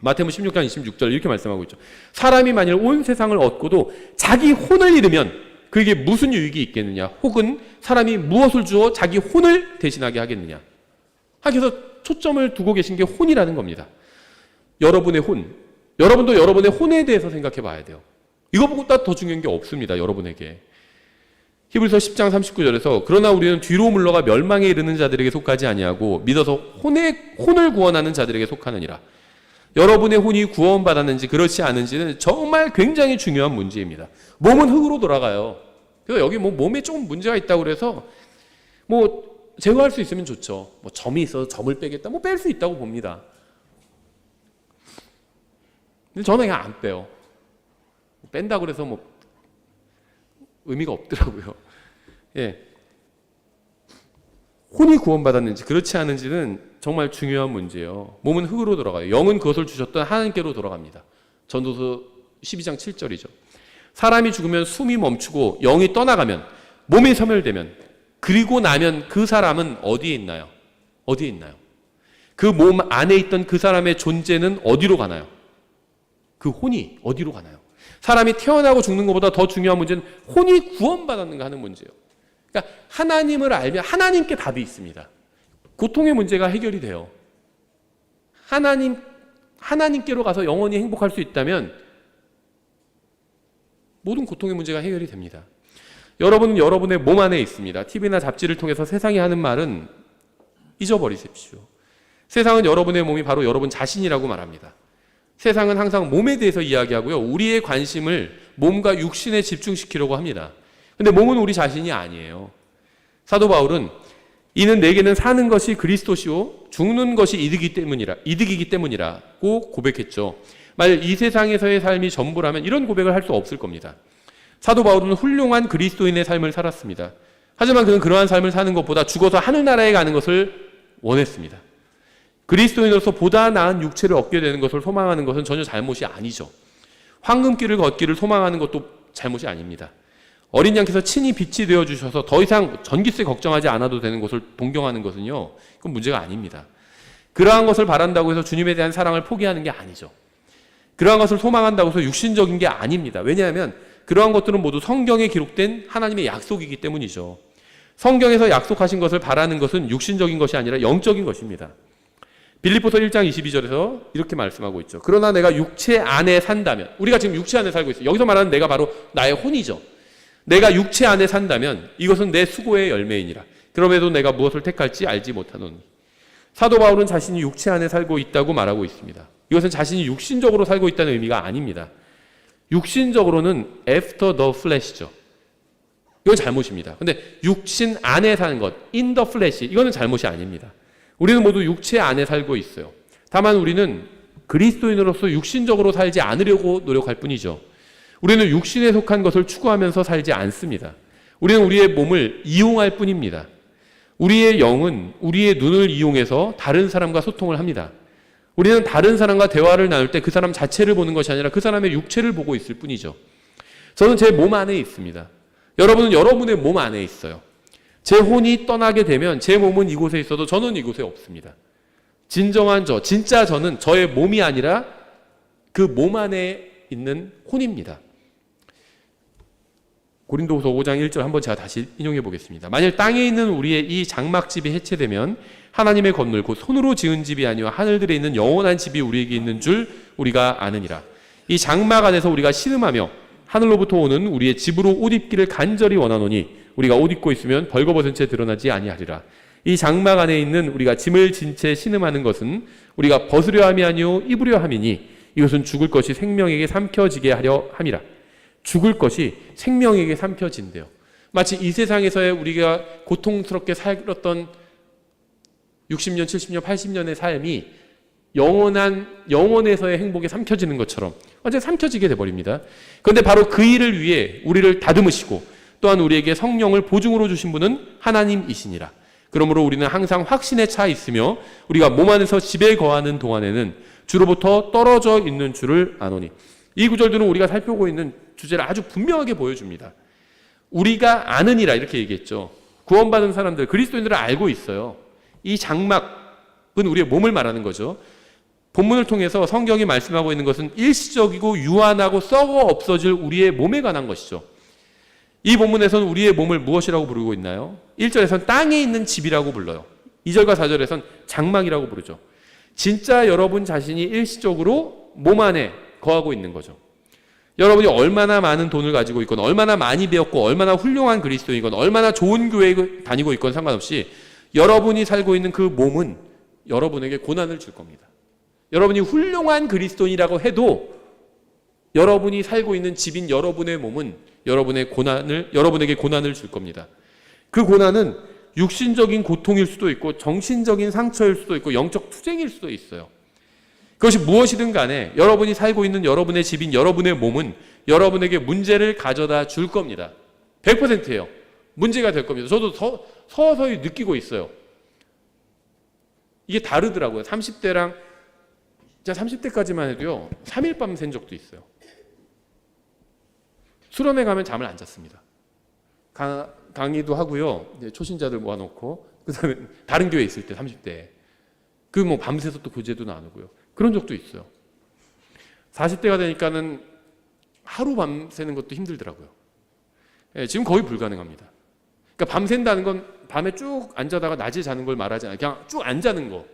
마태복음 16장 26절 이렇게 말씀하고 있죠. 사람이 만일 온 세상을 얻고도 자기 혼을 잃으면 그에게 무슨 유익이 있겠느냐? 혹은 사람이 무엇을 주어 자기 혼을 대신하게 하겠느냐? 하나님께서 초점을 두고 계신 게 혼이라는 겁니다. 여러분의 혼, 여러분도 여러분의 혼에 대해서 생각해 봐야 돼요. 이거보다 더 중요한 게 없습니다. 여러분에게. 히브리서 10장 39절에서 그러나 우리는 뒤로 물러가 멸망에 이르는 자들에게 속하지 아니하고 믿어서 혼을 구원하는 자들에게 속하느니라. 여러분의 혼이 구원받았는지 그렇지 않은지는 정말 굉장히 중요한 문제입니다. 몸은 흙으로 돌아가요. 그래서 여기 몸에 조금 문제가 있다고 그래서 제거할 수 있으면 좋죠. 점이 있어서 점을 빼겠다. 뺄 수 있다고 봅니다. 근데 저는 그냥 안 빼요. 뺀다고 그래서 의미가 없더라고요. 예. 혼이 구원받았는지 그렇지 않은지는 정말 중요한 문제예요. 몸은 흙으로 돌아가요. 영은 그것을 주셨던 하나님께로 돌아갑니다. 전도서 12장 7절이죠. 사람이 죽으면 숨이 멈추고 영이 떠나가면 몸이 소멸되면 그리고 나면 그 사람은 어디에 있나요? 어디에 있나요? 그 몸 안에 있던 그 사람의 존재는 어디로 가나요? 그 혼이 어디로 가나요? 사람이 태어나고 죽는 것보다 더 중요한 문제는 혼이 구원받았는가 하는 문제예요. 그러니까 하나님을 알면 하나님께 답이 있습니다. 고통의 문제가 해결이 돼요. 하나님께로 가서 영원히 행복할 수 있다면 모든 고통의 문제가 해결이 됩니다. 여러분은 여러분의 몸 안에 있습니다. TV나 잡지를 통해서 세상이 하는 말은 잊어버리십시오. 세상은 여러분의 몸이 바로 여러분 자신이라고 말합니다. 세상은 항상 몸에 대해서 이야기하고요. 우리의 관심을 몸과 육신에 집중시키려고 합니다. 근데 몸은 우리 자신이 아니에요. 사도 바울은 이는 내게는 사는 것이 그리스도시요 죽는 것이 이득이기 때문이라고 고백했죠. 만약 이 세상에서의 삶이 전부라면 이런 고백을 할 수 없을 겁니다. 사도 바울은 훌륭한 그리스도인의 삶을 살았습니다. 하지만 그는 그러한 삶을 사는 것보다 죽어서 하늘나라에 가는 것을 원했습니다. 그리스도인으로서 보다 나은 육체를 얻게 되는 것을 소망하는 것은 전혀 잘못이 아니죠. 황금길을 걷기를 소망하는 것도 잘못이 아닙니다. 어린 양께서 친히 빛이 되어주셔서 더 이상 전기세 걱정하지 않아도 되는 것을 동경하는 것은요, 그건 문제가 아닙니다. 그러한 것을 바란다고 해서 주님에 대한 사랑을 포기하는 게 아니죠. 그러한 것을 소망한다고 해서 육신적인 게 아닙니다. 왜냐하면 그러한 것들은 모두 성경에 기록된 하나님의 약속이기 때문이죠. 성경에서 약속하신 것을 바라는 것은 육신적인 것이 아니라 영적인 것입니다. 빌립보서 1장 22절에서 이렇게 말씀하고 있죠. 그러나 내가 육체 안에 산다면, 우리가 지금 육체 안에 살고 있어요. 여기서 말하는 내가 바로 나의 혼이죠. 내가 육체 안에 산다면 이것은 내 수고의 열매이니라. 그럼에도 내가 무엇을 택할지 알지 못하노니. 사도 바울은 자신이 육체 안에 살고 있다고 말하고 있습니다. 이것은 자신이 육신적으로 살고 있다는 의미가 아닙니다. 육신적으로는 after the flesh죠. 이건 잘못입니다. 근데 육신 안에 사는 것, in the flesh, 이거는 잘못이 아닙니다. 우리는 모두 육체 안에 살고 있어요. 다만 우리는 그리스도인으로서 육신적으로 살지 않으려고 노력할 뿐이죠. 우리는 육신에 속한 것을 추구하면서 살지 않습니다. 우리는 우리의 몸을 이용할 뿐입니다. 우리의 영은 우리의 눈을 이용해서 다른 사람과 소통을 합니다. 우리는 다른 사람과 대화를 나눌 때 그 사람 자체를 보는 것이 아니라 그 사람의 육체를 보고 있을 뿐이죠. 저는 제 몸 안에 있습니다. 여러분은 여러분의 몸 안에 있어요. 제 혼이 떠나게 되면 제 몸은 이곳에 있어도 저는 이곳에 없습니다. 진정한 저, 진짜 저는 저의 몸이 아니라 그 몸 안에 있는 혼입니다. 고린도후서 5장 1절 한번 제가 다시 인용해 보겠습니다. 만일 땅에 있는 우리의 이 장막집이 해체되면 하나님의 건물 곧 손으로 지은 집이 아니와 하늘들에 있는 영원한 집이 우리에게 있는 줄 우리가 아느니라. 이 장막 안에서 우리가 신음하며 하늘로부터 오는 우리의 집으로 옷 입기를 간절히 원하노니 우리가 옷 입고 있으면 벌거벗은 채 드러나지 아니하리라. 이 장막 안에 있는 우리가 짐을 진 채 신음하는 것은 우리가 벗으려 함이 아니요 입으려 함이니 이것은 죽을 것이 생명에게 삼켜지게 하려 함이라. 죽을 것이 생명에게 삼켜진대요. 마치 이 세상에서의 우리가 고통스럽게 살았던 60년, 70년, 80년의 삶이 영원에서의 행복에 삼켜지는 것처럼 완전히 삼켜지게 돼버립니다. 그런데 바로 그 일을 위해 우리를 다듬으시고 또한 우리에게 성령을 보증으로 주신 분은 하나님이시니라. 그러므로 우리는 항상 확신에 차 있으며 우리가 몸 안에서 집에 거하는 동안에는 주로부터 떨어져 있는 줄을 아노니. 이 구절들은 우리가 살펴보고 있는 주제를 아주 분명하게 보여줍니다. 우리가 아느니라 이렇게 얘기했죠. 구원받은 사람들, 그리스도인들은 알고 있어요. 이 장막은 우리의 몸을 말하는 거죠. 본문을 통해서 성경이 말씀하고 있는 것은 일시적이고 유한하고 썩어 없어질 우리의 몸에 관한 것이죠. 이 본문에서는 우리의 몸을 무엇이라고 부르고 있나요? 1절에서는 땅에 있는 집이라고 불러요. 2절과 4절에서는 장막이라고 부르죠. 진짜 여러분 자신이 일시적으로 몸 안에 거하고 있는 거죠. 여러분이 얼마나 많은 돈을 가지고 있건 얼마나 많이 배웠고 얼마나 훌륭한 그리스도이건 얼마나 좋은 교회에 다니고 있건 상관없이 여러분이 살고 있는 그 몸은 여러분에게 고난을 줄 겁니다. 여러분이 훌륭한 그리스도인이라고 해도 여러분이 살고 있는 집인 여러분의 몸은 여러분에게 고난을 줄 겁니다. 그 고난은 육신적인 고통일 수도 있고 정신적인 상처일 수도 있고 영적 투쟁일 수도 있어요. 그것이 무엇이든 간에 여러분이 살고 있는 여러분의 집인 여러분의 몸은 여러분에게 문제를 가져다 줄 겁니다. 100%예요. 문제가 될 겁니다. 저도 서서히 느끼고 있어요. 이게 다르더라고요. 30대랑 30대까지만 해도요. 3일 밤 샌 적도 있어요. 수련회 가면 잠을 안 잤습니다. 강의도 하고요. 초신자들 모아놓고 그다음에 다른 교회 있을 때 30대에 그 밤새서 또 교제도 나누고요. 그런 적도 있어요. 40대가 되니까는 하루 밤새는 것도 힘들더라고요. 지금 거의 불가능합니다. 그러니까 밤샌다는 건 밤에 쭉 앉아다가 낮에 자는 걸 말하지 않아요. 그냥 쭉 안 자는 거.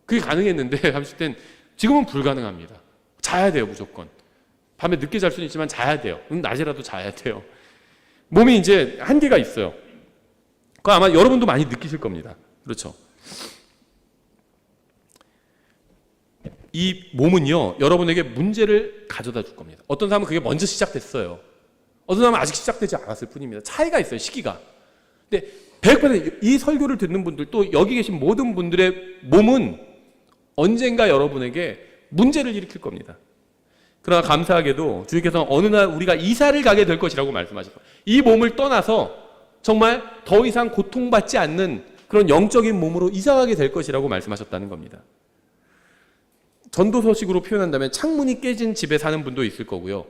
그게 가능했는데 30대는 지금은 불가능합니다. 자야 돼요, 무조건. 밤에 늦게 잘 수는 있지만 자야 돼요. 낮에라도 자야 돼요. 몸이 이제 한계가 있어요. 그거 아마 여러분도 많이 느끼실 겁니다. 그렇죠? 이 몸은요, 여러분에게 문제를 가져다 줄 겁니다. 어떤 사람은 그게 먼저 시작됐어요. 어떤 사람은 아직 시작되지 않았을 뿐입니다. 차이가 있어요, 시기가. 근데 100%이 설교를 듣는 분들 또 여기 계신 모든 분들의 몸은 언젠가 여러분에게 문제를 일으킬 겁니다. 그러나 감사하게도 주님께서는 어느 날 우리가 이사를 가게 될 것이라고 말씀하셨어요. 이 몸을 떠나서 정말 더 이상 고통받지 않는 그런 영적인 몸으로 이사가게 될 것이라고 말씀하셨다는 겁니다. 전도서식으로 표현한다면 창문이 깨진 집에 사는 분도 있을 거고요.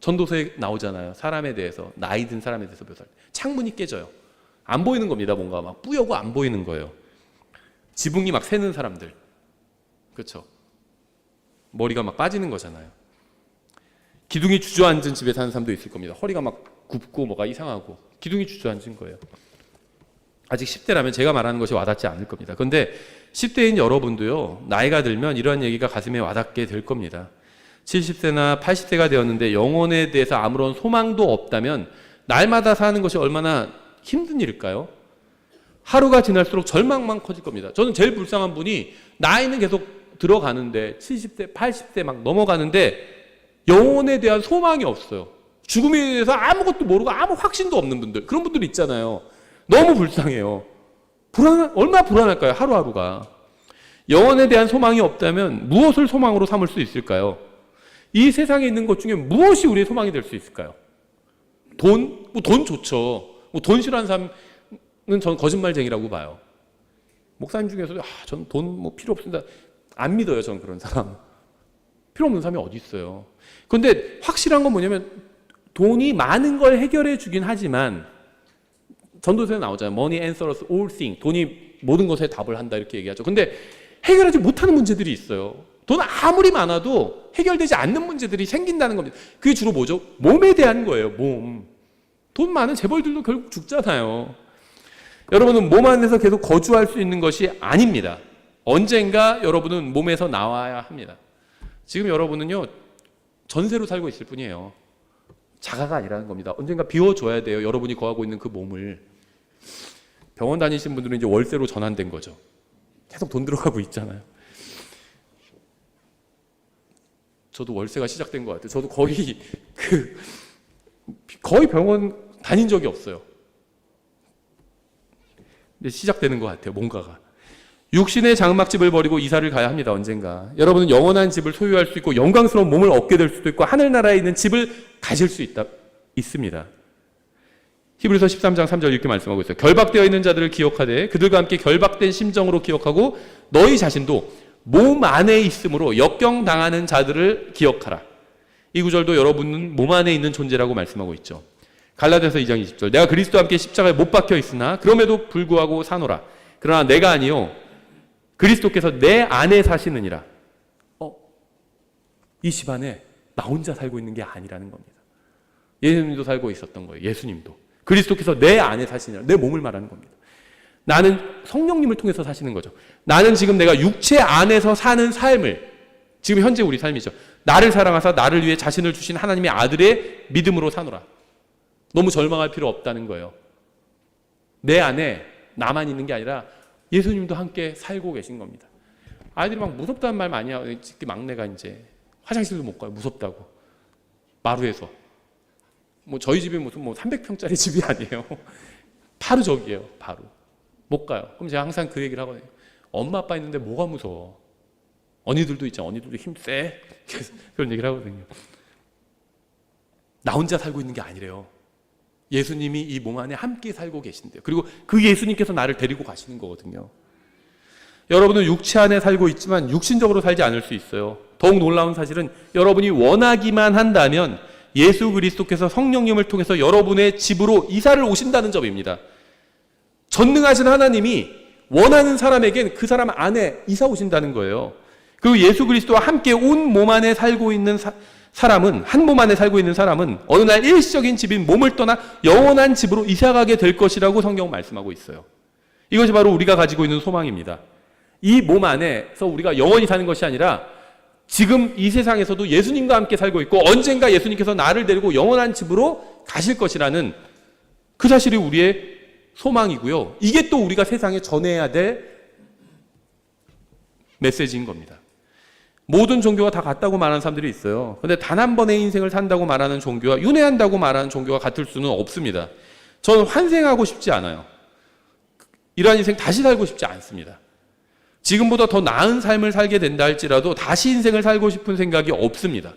전도서에 나오잖아요. 사람에 대해서, 나이 든 사람에 대해서 묘사할 때. 창문이 깨져요. 안 보이는 겁니다. 뭔가 막 뿌옇고 안 보이는 거예요. 지붕이 막 새는 사람들. 그렇죠? 머리가 막 빠지는 거잖아요. 기둥이 주저앉은 집에 사는 사람도 있을 겁니다. 허리가 막 굽고 뭐가 이상하고 기둥이 주저앉은 거예요. 아직 10대라면 제가 말하는 것이 와닿지 않을 겁니다. 그런데 10대인 여러분도요, 나이가 들면 이러한 얘기가 가슴에 와닿게 될 겁니다. 70세나 80세가 되었는데 영혼에 대해서 아무런 소망도 없다면 날마다 사는 것이 얼마나 힘든 일일까요? 하루가 지날수록 절망만 커질 겁니다. 저는 제일 불쌍한 분이 나이는 계속 들어가는데 70대, 80대 막 넘어가는데 영혼에 대한 소망이 없어요. 죽음에 대해서 아무것도 모르고 아무 확신도 없는 분들, 그런 분들 있잖아요. 너무 불쌍해요. 얼마나 불안할까요? 하루하루가. 영혼에 대한 소망이 없다면 무엇을 소망으로 삼을 수 있을까요? 이 세상에 있는 것 중에 무엇이 우리의 소망이 될 수 있을까요? 돈? 돈 좋죠. 돈 싫어하는 사람은 저는 거짓말쟁이라고 봐요. 목사님 중에서도 전 돈 뭐 필요 없습니다. 안 믿어요. 전 그런 사람. 필요 없는 사람이 어디 있어요. 그런데 확실한 건 뭐냐면 돈이 많은 걸 해결해 주긴 하지만 전도서에 나오잖아요. Money answers all things. 돈이 모든 것에 답을 한다 이렇게 얘기하죠. 근데 해결하지 못하는 문제들이 있어요. 돈 아무리 많아도 해결되지 않는 문제들이 생긴다는 겁니다. 그게 주로 뭐죠? 몸에 대한 거예요. 몸. 돈 많은 재벌들도 결국 죽잖아요. 여러분은 몸 안에서 계속 거주할 수 있는 것이 아닙니다. 언젠가 여러분은 몸에서 나와야 합니다. 지금 여러분은요, 전세로 살고 있을 뿐이에요. 자가가 아니라는 겁니다. 언젠가 비워줘야 돼요. 여러분이 거하고 있는 그 몸을. 병원 다니신 분들은 이제 월세로 전환된 거죠. 계속 돈 들어가고 있잖아요. 저도 월세가 시작된 것 같아요. 저도 거의 병원 다닌 적이 없어요. 근데 시작되는 것 같아요. 뭔가가. 육신의 장막집을 버리고 이사를 가야 합니다. 언젠가. 여러분은 영원한 집을 소유할 수 있고 영광스러운 몸을 얻게 될 수도 있고 하늘나라에 있는 집을 가질 수 있습니다. 히브리서 13장 3절 이렇게 말씀하고 있어요. 결박되어 있는 자들을 기억하되 그들과 함께 결박된 심정으로 기억하고 너희 자신도 몸 안에 있으므로 역경당하는 자들을 기억하라. 이 구절도 여러분은 몸 안에 있는 존재라고 말씀하고 있죠. 갈라디아서 2장 20절 내가 그리스도와 함께 십자가에 못 박혀 있으나 그럼에도 불구하고 사노라. 그러나 내가 아니요 그리스도께서 내 안에 사시느니라. 이 집안에 나 혼자 살고 있는 게 아니라는 겁니다. 예수님도 살고 있었던 거예요. 예수님도. 그리스도께서 내 안에 사시느니라. 내 몸을 말하는 겁니다. 나는 성령님을 통해서 사시는 거죠. 나는 지금 내가 육체 안에서 사는 삶을, 지금 현재 우리 삶이죠. 나를 사랑하사 나를 위해 자신을 주신 하나님의 아들의 믿음으로 사노라. 너무 절망할 필요 없다는 거예요. 내 안에 나만 있는 게 아니라 예수님도 함께 살고 계신 겁니다. 아이들이 막 무섭다는 말 많이 하고, 특히 막내가 이제 화장실도 못 가요. 무섭다고. 마루에서. 뭐 저희 집이 무슨 300평짜리 집이 아니에요. 바로 저기예요. 바로. 못 가요. 그럼 제가 항상 그 얘기를 하거든요. 엄마 아빠 있는데 뭐가 무서워? 언니들도 있잖아. 언니들도 힘 세. 그런 얘기를 하거든요. 나 혼자 살고 있는 게 아니래요. 예수님이 이 몸 안에 함께 살고 계신대요. 그리고 그 예수님께서 나를 데리고 가시는 거거든요. 여러분은 육체 안에 살고 있지만 육신적으로 살지 않을 수 있어요. 더욱 놀라운 사실은 여러분이 원하기만 한다면 예수 그리스도께서 성령님을 통해서 여러분의 집으로 이사를 오신다는 점입니다. 전능하신 하나님이 원하는 사람에겐 그 사람 안에 이사 오신다는 거예요. 그리고 예수 그리스도와 함께 온 몸 안에 살고 있는 사람은, 한 몸 안에 살고 있는 사람은 어느 날 일시적인 집인 몸을 떠나 영원한 집으로 이사가게 될 것이라고 성경은 말씀하고 있어요. 이것이 바로 우리가 가지고 있는 소망입니다. 이 몸 안에서 우리가 영원히 사는 것이 아니라 지금 이 세상에서도 예수님과 함께 살고 있고 언젠가 예수님께서 나를 데리고 영원한 집으로 가실 것이라는 그 사실이 우리의 소망이고요. 이게 또 우리가 세상에 전해야 될 메시지인 겁니다. 모든 종교가 다 같다고 말하는 사람들이 있어요. 그런데 단 한 번의 인생을 산다고 말하는 종교와 윤회한다고 말하는 종교가 같을 수는 없습니다. 저는 환생하고 싶지 않아요. 이러한 인생 다시 살고 싶지 않습니다. 지금보다 더 나은 삶을 살게 된다 할지라도 다시 인생을 살고 싶은 생각이 없습니다.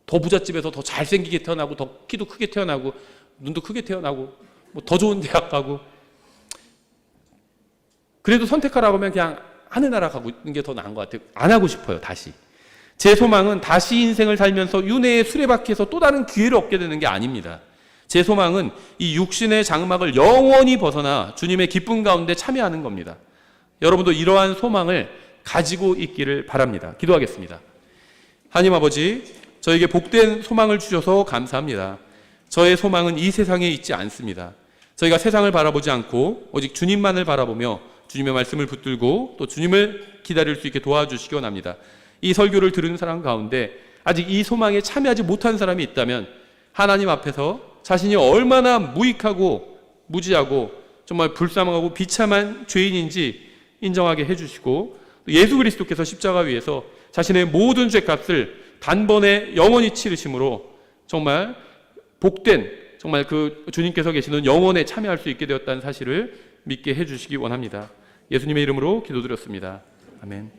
더 부잣집에서 더 잘생기게 태어나고 더 키도 크게 태어나고 눈도 크게 태어나고 뭐 더 좋은 대학 가고, 그래도 선택하라고 하면 그냥 하늘나라 가고 있는 게 더 나은 것 같아요. 안 하고 싶어요. 다시. 제 소망은 다시 인생을 살면서 윤회의 수레바퀴에서 또 다른 기회를 얻게 되는 게 아닙니다. 제 소망은 이 육신의 장막을 영원히 벗어나 주님의 기쁨 가운데 참여하는 겁니다. 여러분도 이러한 소망을 가지고 있기를 바랍니다. 기도하겠습니다. 하나님 아버지, 저에게 복된 소망을 주셔서 감사합니다. 저의 소망은 이 세상에 있지 않습니다. 저희가 세상을 바라보지 않고 오직 주님만을 바라보며 주님의 말씀을 붙들고 또 주님을 기다릴 수 있게 도와주시기 원합니다. 이 설교를 들은 사람 가운데 아직 이 소망에 참여하지 못한 사람이 있다면 하나님 앞에서 자신이 얼마나 무익하고 무지하고 정말 불쌍하고 비참한 죄인인지 인정하게 해주시고, 예수 그리스도께서 십자가 위에서 자신의 모든 죄값을 단번에 영원히 치르심으로 정말 복된, 정말 그 주님께서 계시는 영원에 참여할 수 있게 되었다는 사실을 믿게 해주시기 원합니다. 예수님의 이름으로 기도드렸습니다. 아멘.